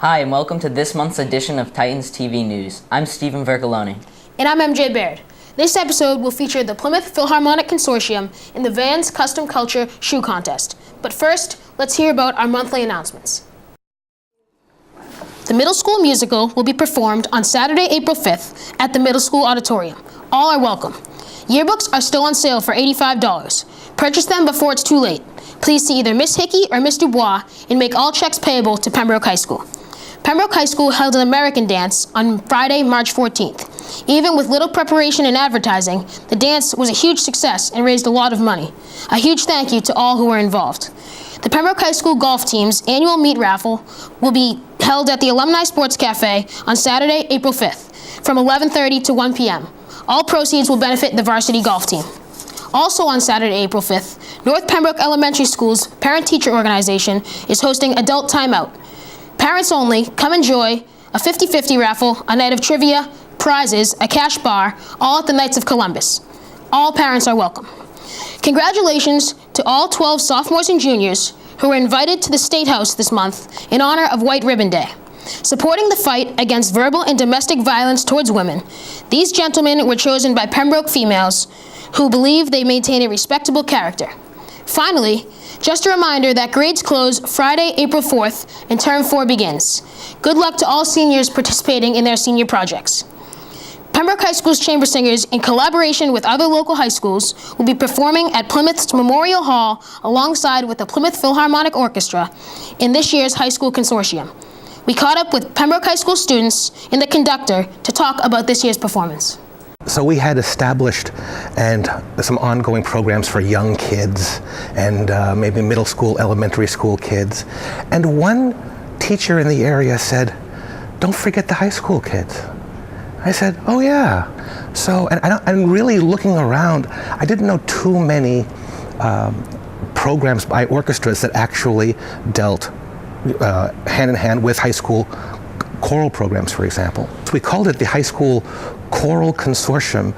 Hi, and welcome to this month's edition of Titans TV News. I'm Stephen Vergaloni. And I'm MJ Baird. This episode will feature the Plymouth Philharmonic Consortium in the Vans Custom Culture Shoe Contest. But first, let's hear about our monthly announcements. The middle school musical will be performed on Saturday, April 5th at the middle school auditorium. All are welcome. Yearbooks are still on sale for $85. Purchase them before it's too late. Please see either Miss Hickey or Miss Dubois and make all checks payable to Pembroke High School. Pembroke High School held an American dance on Friday, March 14th. Even with little preparation and advertising, the dance was a huge success and raised a lot of money. A huge thank you to all who were involved. The Pembroke High School golf team's annual meat raffle will be held at the Alumni Sports Cafe on Saturday, April 5th, from 11:30 to 1 p.m. All proceeds will benefit the varsity golf team. Also on Saturday, April 5th, North Pembroke Elementary School's parent-teacher organization is hosting Adult Timeout. Parents only, come enjoy a 50-50 raffle, a night of trivia, prizes, a cash bar, all at the Knights of Columbus. All parents are welcome. Congratulations to all 12 sophomores and juniors who were invited to the State House this month in honor of White Ribbon Day. Supporting the fight against verbal and domestic violence towards women, these gentlemen were chosen by Pembroke females who believe they maintain a respectable character. Finally, just a reminder that grades close Friday, April 4th, and Term 4 begins. Good luck to all seniors participating in their senior projects. Pembroke High School's chamber singers, in collaboration with other local high schools, will be performing at Plymouth's Memorial Hall alongside with the Plymouth Philharmonic Orchestra in this year's high school consortium. We caught up with Pembroke High School students and the conductor to talk about this year's performance. So we had established and some ongoing programs for young kids and maybe middle school, elementary school kids. And one teacher in the area said, "Don't forget the high school kids." I said, "Oh yeah." So, and really looking around, I didn't know too many programs by orchestras that actually dealt hand in hand with high school choral programs, for example. So we called it the High School Choral Consortium.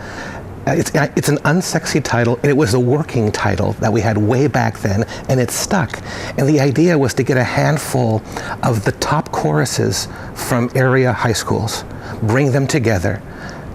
It's an unsexy title, and it was a working title that we had way back then, and it stuck. And the idea was to get a handful of the top choruses from area high schools, bring them together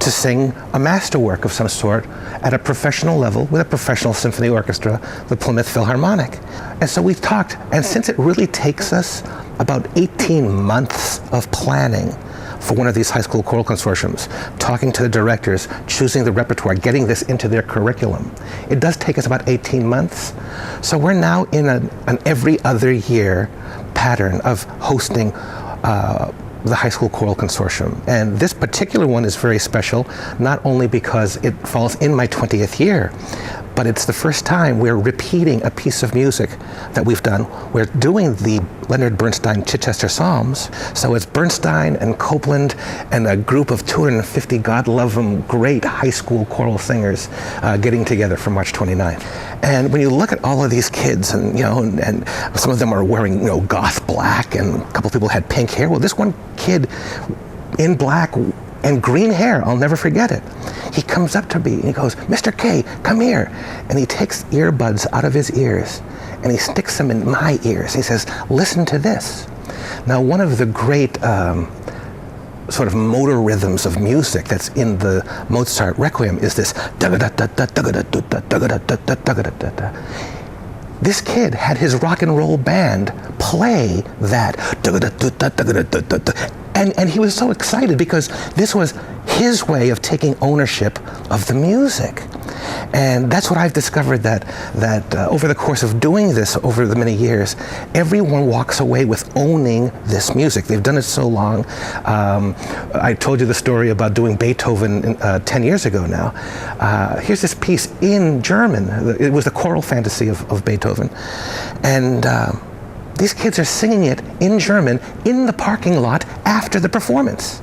to sing a masterwork of some sort at a professional level with a professional symphony orchestra, the Plymouth Philharmonic. And so we talked, and since it really takes us about 18 months of planning for one of these high school choral consortiums, talking to the directors, choosing the repertoire, getting this into their curriculum, it does take us about 18 months. So we're now in an every other year pattern of hosting the High School Choral Consortium. And this particular one is very special, not only because it falls in my 20th year, but it's the first time we're repeating a piece of music that we've done. We're doing the Leonard Bernstein Chichester Psalms. So it's Bernstein and Copeland and a group of 250, God love them, great high school choral singers getting together for March 29th. And when you look at all of these kids, and and some of them are wearing goth black, and a couple people had pink hair. Well, this one kid in black and green hair, I'll never forget it. He comes up to me and he goes, "Mr. K, come here." And he takes earbuds out of his ears and he sticks them in my ears. He says, "Listen to this." Now, one of the great sort of motor rhythms of music that's in the Mozart Requiem is this. This kid had his rock and roll band play that, and he was so excited because this was his way of taking ownership of the music. And that's what I've discovered, that over the course of doing this over the many years, everyone walks away with owning this music. They've done it so long. I told you the story about doing Beethoven 10 years ago now. Here's this piece in German. It was the choral fantasy of Beethoven. And these kids are singing it in German in the parking lot after the performance.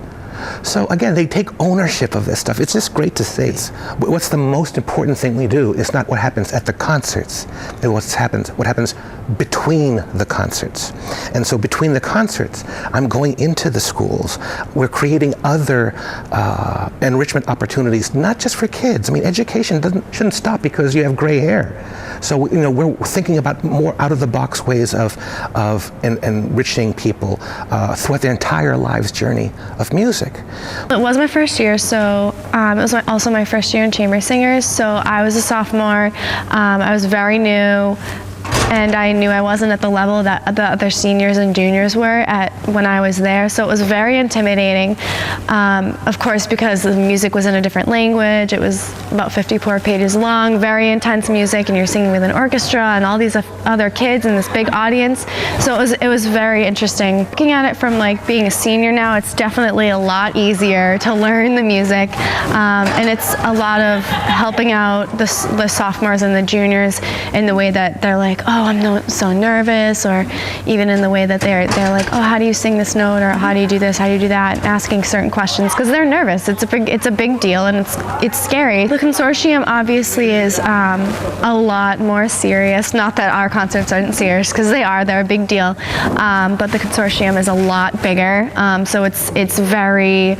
So again, they take ownership of this stuff. It's just great to see. What's the most important thing we do is not what happens at the concerts, it's what happens between the concerts. And so between the concerts, I'm going into the schools. We're creating other enrichment opportunities, not just for kids. I mean, education shouldn't stop because you have gray hair. So, you know, we're thinking about more out-of-the-box ways of enriching people throughout their entire lives journey of music. It was my first year, so it was also my first year in Chamber Singers, so I was a sophomore. I was very new, and I knew I wasn't at the level that the other seniors and juniors were at when I was there, so it was very intimidating. Of course, because the music was in a different language, it was about 54 pages long, very intense music, and you're singing with an orchestra and all these other kids and this big audience, so it was very interesting. Looking at it from like being a senior now, it's definitely a lot easier to learn the music, and it's a lot of helping out the sophomores and the juniors in the way that they're like, oh, I'm so nervous, or even in the way that they're like, oh, how do you sing this note, or how do you do this, how do you do that, and asking certain questions because they're nervous. It's a big deal, and it's scary. The Consortium obviously is a lot more serious. Not that our concerts aren't serious, because they're a big deal, but the Consortium is a lot bigger, so it's very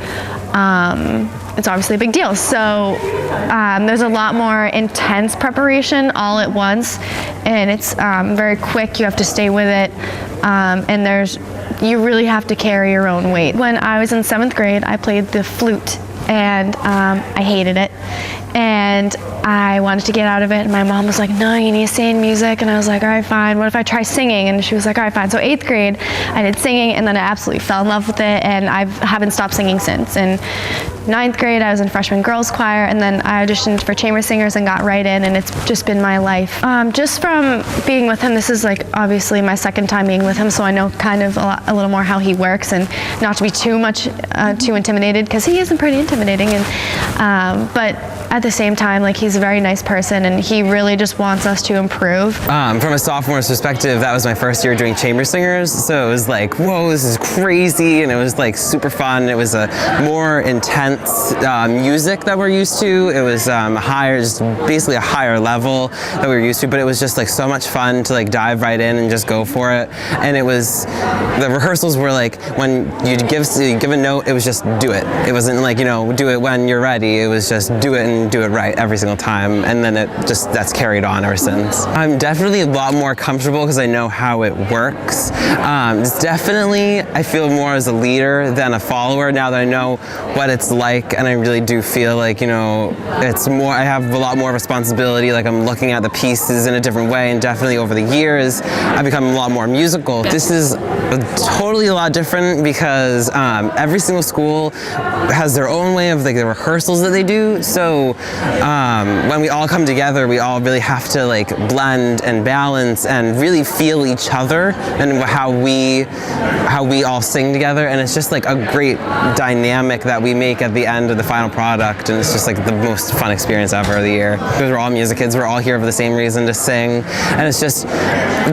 it's obviously a big deal. So there's a lot more intense preparation all at once, and it's very quick. You have to stay with it, and you really have to carry your own weight. When I was in 7th grade, I played the flute, and I hated it, and I wanted to get out of it, and my mom was like, no, you need to stay in music, and I was like, all right, fine, what if I try singing? And she was like, all right, fine. So 8th grade, I did singing, and then I absolutely fell in love with it, and I haven't stopped singing since. And 9th grade, I was in freshman girls choir, and then I auditioned for Chamber Singers and got right in, and it's just been my life. Just from being with him, this is like obviously my second time being with him, so I know kind of a little more how he works, and not to be too intimidated, because he isn't pretty intimidating, and but at the same time, like, he's a very nice person, and he really just wants us to improve. From a sophomore's perspective, that was my first year doing Chamber Singers, so it was like, whoa, this is crazy, and it was like super fun. It was a more intense music that we're used to. It was higher, just basically a higher level that we were used to, but it was just like so much fun to like dive right in and just go for it. And it was, the rehearsals were like, when you'd give a note, it was just do it. It wasn't like, you know, do it when you're ready. It was just do it and do it right every single time, and then that's carried on ever since. I'm definitely a lot more comfortable because I know how it works. It's definitely, I feel more as a leader than a follower now that I know what it's like, and I really do feel like, you know, it's more, I have a lot more responsibility, like I'm looking at the pieces in a different way, and definitely over the years I've become a lot more musical. This is totally a lot different because every single school has their own way of like the rehearsals that they do, so when we all come together, we all really have to like blend and balance and really feel each other and how we all sing together, and it's just like a great dynamic that we make at the end of the final product, and it's just like the most fun experience ever of the year. Because we're all music kids, we're all here for the same reason, to sing, and it's just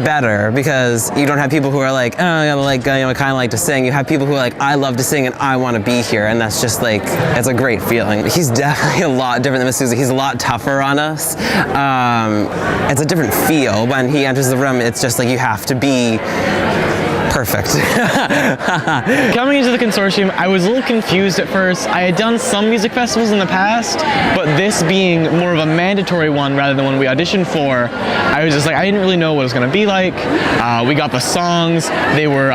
better because you don't have people who are like, oh, yeah, like, you know, I kind of like to sing. You have people who are like, I love to sing and I want to be here, and that's just like, it's a great feeling. He's definitely a lot different than Masuza. He's a lot tougher on us. It's a different feel when he enters the room. It's just like you have to be perfect. Coming into the Consortium, I was a little confused at first. I had done some music festivals in the past, but this being more of a mandatory one rather than one we auditioned for, I was just like, I didn't really know what it was going to be like. We got the songs. They were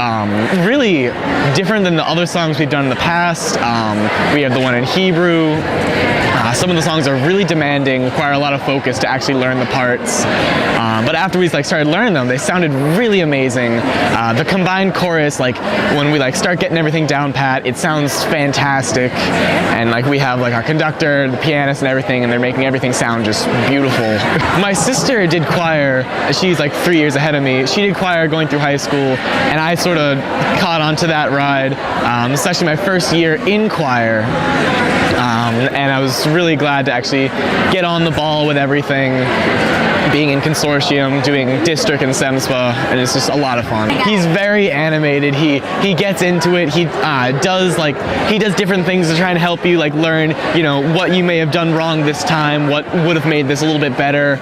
really different than the other songs we've done in the past. We had the one in Hebrew. Some of the songs are really demanding, require a lot of focus to actually learn the parts. But after we started learning them, they sounded really amazing. The combined chorus, when we start getting everything down pat, it sounds fantastic. And we have our conductor, the pianist, and everything, and they're making everything sound just beautiful. My sister did choir. She's 3 years ahead of me. She did choir going through high school, and I sort of caught onto that ride. It's actually my first year in choir. and I was really glad to actually get on the ball with everything, being in Consortium, doing district and SEMSPA, and it's just a lot of fun. He's very animated. He gets into it. He does different things to try and help you, like learn, you know, what you may have done wrong this time, what would have made this a little bit better.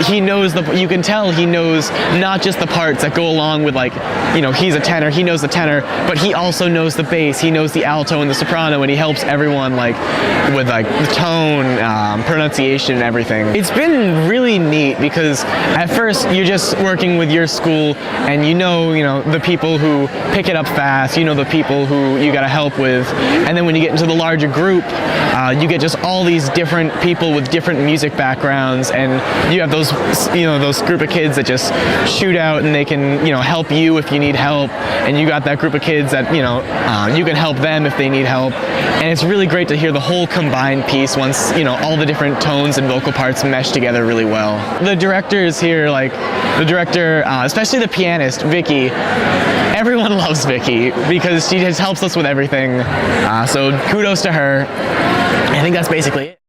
He knows you can tell he knows not just the parts that go along with, like, you know, he's a tenor, he knows the tenor, but he also knows the bass, he knows the alto and the soprano, and he helps everyone, like, with, like, the tone, pronunciation and everything. It's been really neat because at first you're just working with your school and you know the people who pick it up fast, you know the people who you gotta help with, and then when you get into the larger group, you get just all these different people with different music backgrounds, and you have those group of kids that just shoot out and they can, you know, help you if you need help, and you got that group of kids that, you know, you can help them if they need help, and it's really great to hear the whole combined piece once, you know, all the different tones and vocal parts mesh together really well. The director is here, like, the director, especially the pianist, Vicky. Everyone loves Vicky because she just helps us with everything, so kudos to her. I think that's basically it.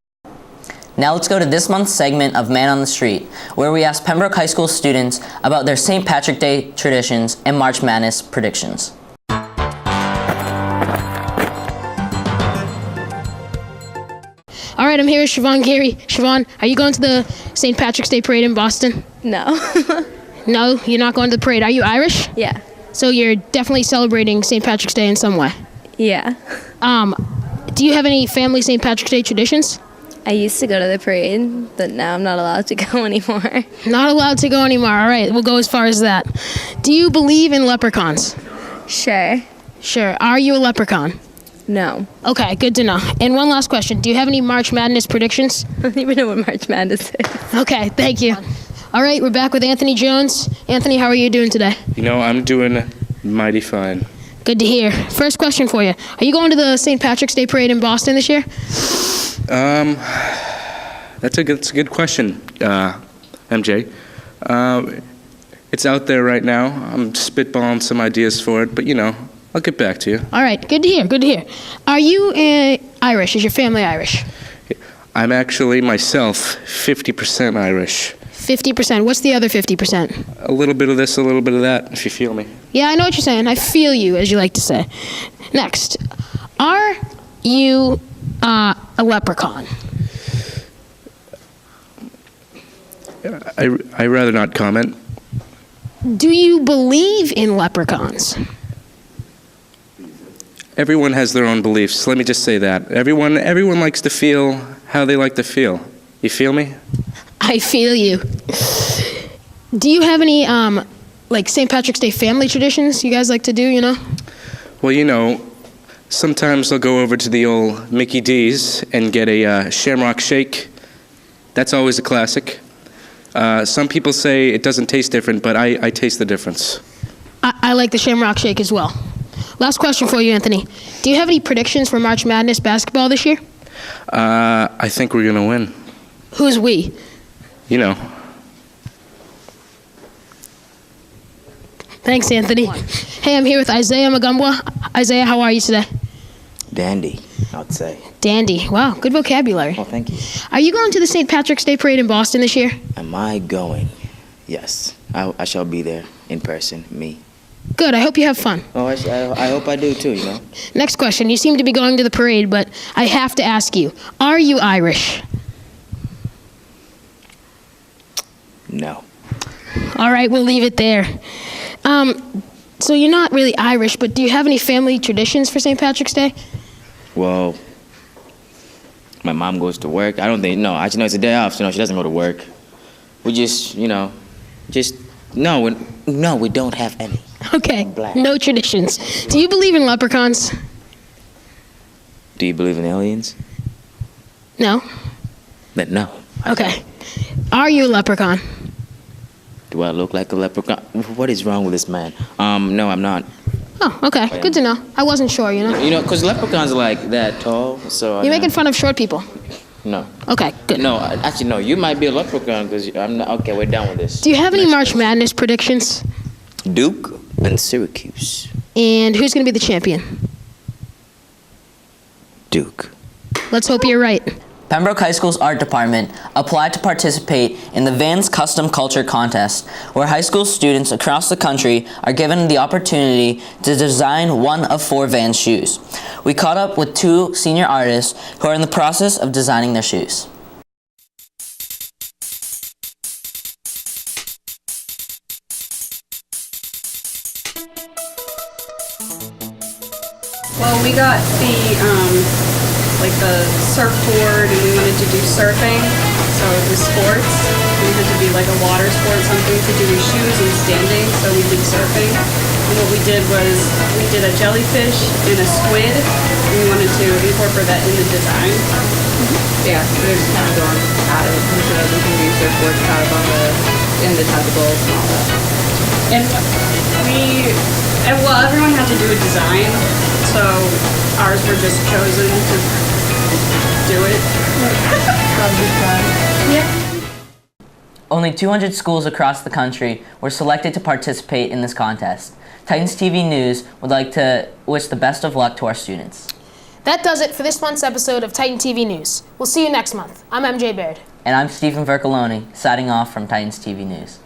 Now let's go to this month's segment of Man on the Street, where we ask Pembroke High School students about their St. Patrick's Day traditions and March Madness predictions. All right, I'm here with Siobhan Gary. Siobhan, are you going to the St. Patrick's Day parade in Boston? No. No, you're not going to the parade. Are you Irish? Yeah. So you're definitely celebrating St. Patrick's Day in some way. Yeah. Do you have any family St. Patrick's Day traditions? I used to go to the parade, but now I'm not allowed to go anymore. Not allowed to go anymore. All right, we'll go as far as that. Do you believe in leprechauns? Sure. Sure. Are you a leprechaun? No. Okay, good to know. And one last question. Do you have any March Madness predictions? I don't even know what March Madness is. Okay, thank you. All right, we're back with Anthony Jones. Anthony, how are you doing today? You know, I'm doing mighty fine. Good to hear. First question for you. Are you going to the St. Patrick's Day parade in Boston this year? That's a good question, MJ. It's out there right now. I'm spitballing some ideas for it, but, you know, I'll get back to you. All right, good to hear, good to hear. Are you Irish? Is your family Irish? I'm actually, myself, 50% Irish. 50%. What's the other 50%? A little bit of this, a little bit of that, if you feel me. Yeah, I know what you're saying. I feel you, as you like to say. Next, are you a leprechaun? I rather not comment. Do you believe in leprechauns? Everyone has their own beliefs. Let me just say that. Everyone likes to feel how they like to feel. You feel me? I feel you. Do you have any, like St. Patrick's Day family traditions you guys like to do, you know? Well, you know, sometimes I'll go over to the old Mickey D's and get a shamrock shake. That's always a classic. Some people say it doesn't taste different, but I taste the difference. I like the Shamrock Shake as well. Last question for you, Anthony. Do you have any predictions for March Madness basketball this year? I think we're going to win. Who's we? You know. Thanks, Anthony. Hey, I'm here with Isaiah Magumbwa. Isaiah, how are you today? Dandy, I'd say. Dandy. Wow, good vocabulary. Well, thank you. Are you going to the St. Patrick's Day parade in Boston this year? Am I going? Yes. I shall be there in person, me. Good, I hope you have fun. Oh, I hope I do too, you know. Next question. You seem to be going to the parade, but I have to ask you, are you Irish? No. All right, we'll leave it there. So you're not really Irish, but do you have any family traditions for St. Patrick's Day? Well, my mom goes to work. I don't think, no, actually, no, it's a day off, so no, she doesn't go to work. We just, you know, no, we don't have any. Okay, Black. no traditions. Do you believe in leprechauns? Do you believe in aliens? No? Then no. Okay. Are you a leprechaun? Do I look like a leprechaun? What is wrong with this man? No, I'm not. Oh, okay. Good to know. I wasn't sure, you know? You know, because leprechauns are like that tall, so... You're making fun of short people. No. Okay, good. No, actually, no. You might be a leprechaun because I'm not... Okay, we're done with this. Do you have any Next March question. Madness predictions? Duke and Syracuse. And who's going to be the champion? Duke. Let's hope you're right. Pembroke High School's art department applied to participate in the Vans Custom Culture Contest, where high school students across the country are given the opportunity to design one of 4 Vans shoes. We caught up with 2 senior artists who are in the process of designing their shoes. Well, we got the surfboard, and we wanted to do surfing, so it was sports. We had to be like a water sport, something to do with shoes and standing, so we did surfing. And what we did was we did a jellyfish and a squid, and we wanted to incorporate that in the design. Yeah, we're just kind of going at it, and so we can use surfboards out of in the tentacles and all that. And everyone had to do a design, so ours were just chosen to do it. That'll be fun. Yeah. Only 200 schools across the country were selected to participate in this contest. Titans TV News would like to wish the best of luck to our students. That does it for this month's episode of Titan TV News. We'll see you next month. I'm MJ Baird. And I'm Stephen Vercoloni, signing off from Titans TV News.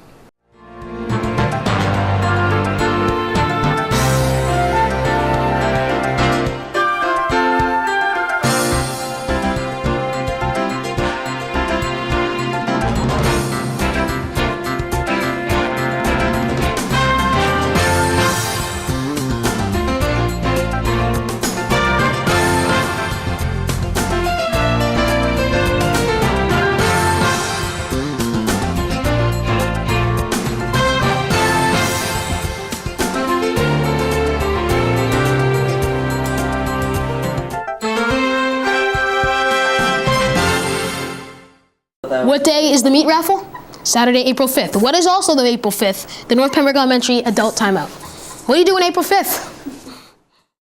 What day is the meat raffle? Saturday, April 5th. What is also the April 5th? The North Pembroke Elementary Adult Timeout. What do you do on April 5th?